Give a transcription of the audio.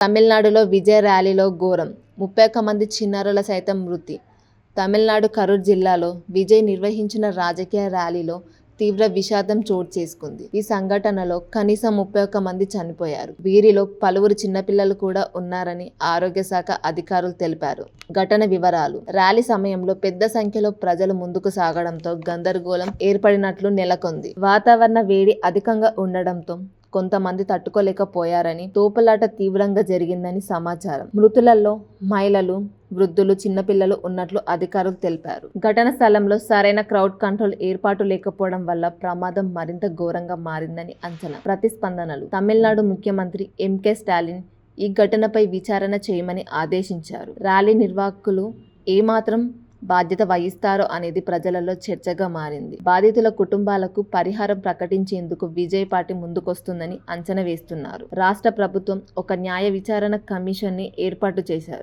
తమిళనాడులో విజయ్ ర్యాలీలో ఘోరం, 31 మంది చిన్నారుల సైతం మృతి. తమిళనాడు కరూర్ జిల్లాలో విజయ్ నిర్వహించిన రాజకీయ ర్యాలీలో తీవ్ర విషాదం చోటు చేసుకుంది. ఈ సంఘటనలో కనీసం 31 మంది చనిపోయారు. వీరిలో పలువురు చిన్నపిల్లలు కూడా ఉన్నారని ఆరోగ్య శాఖ అధికారులు తెలిపారు. ఘటన వివరాలు: ర్యాలీ సమయంలో పెద్ద సంఖ్యలో ప్రజలు ముందుకు సాగడంతో గందరగోళం ఏర్పడినట్లు నెలకొంది. వాతావరణ వేడి అధికంగా ఉండడంతో కొంతమంది తట్టుకోలేకపోయారని, తోపులాట తీవ్రంగా జరిగిందని సమాచారం. మృతులలో మహిళలు, వృద్ధులు, చిన్నపిల్లలు ఉన్నట్లు అధికారులు తెలిపారు. ఘటన స్థలంలో సరైన క్రౌడ్ కంట్రోల్ ఏర్పాటు లేకపోవడం వల్ల ప్రమాదం మరింత ఘోరంగా మారిందని అంచనా. ప్రతిస్పందనలు: తమిళనాడు ముఖ్యమంత్రి ఎంకే స్టాలిన్ ఈ ఘటనపై విచారణ చేయమని ఆదేశించారు. ర్యాలీ నిర్వాహకులు ఏమాత్రం బాధ్యత వహిస్తారో అనేది ప్రజలలో చర్చగా మారింది. బాధితుల కుటుంబాలకు పరిహారం ప్రకటించేందుకు విజయ్ పార్టీ ముందుకొస్తుందని అంచనా వేస్తున్నారు. రాష్ట్ర ప్రభుత్వం ఒక న్యాయ విచారణ కమిషన్ని ఏర్పాటు చేశారు.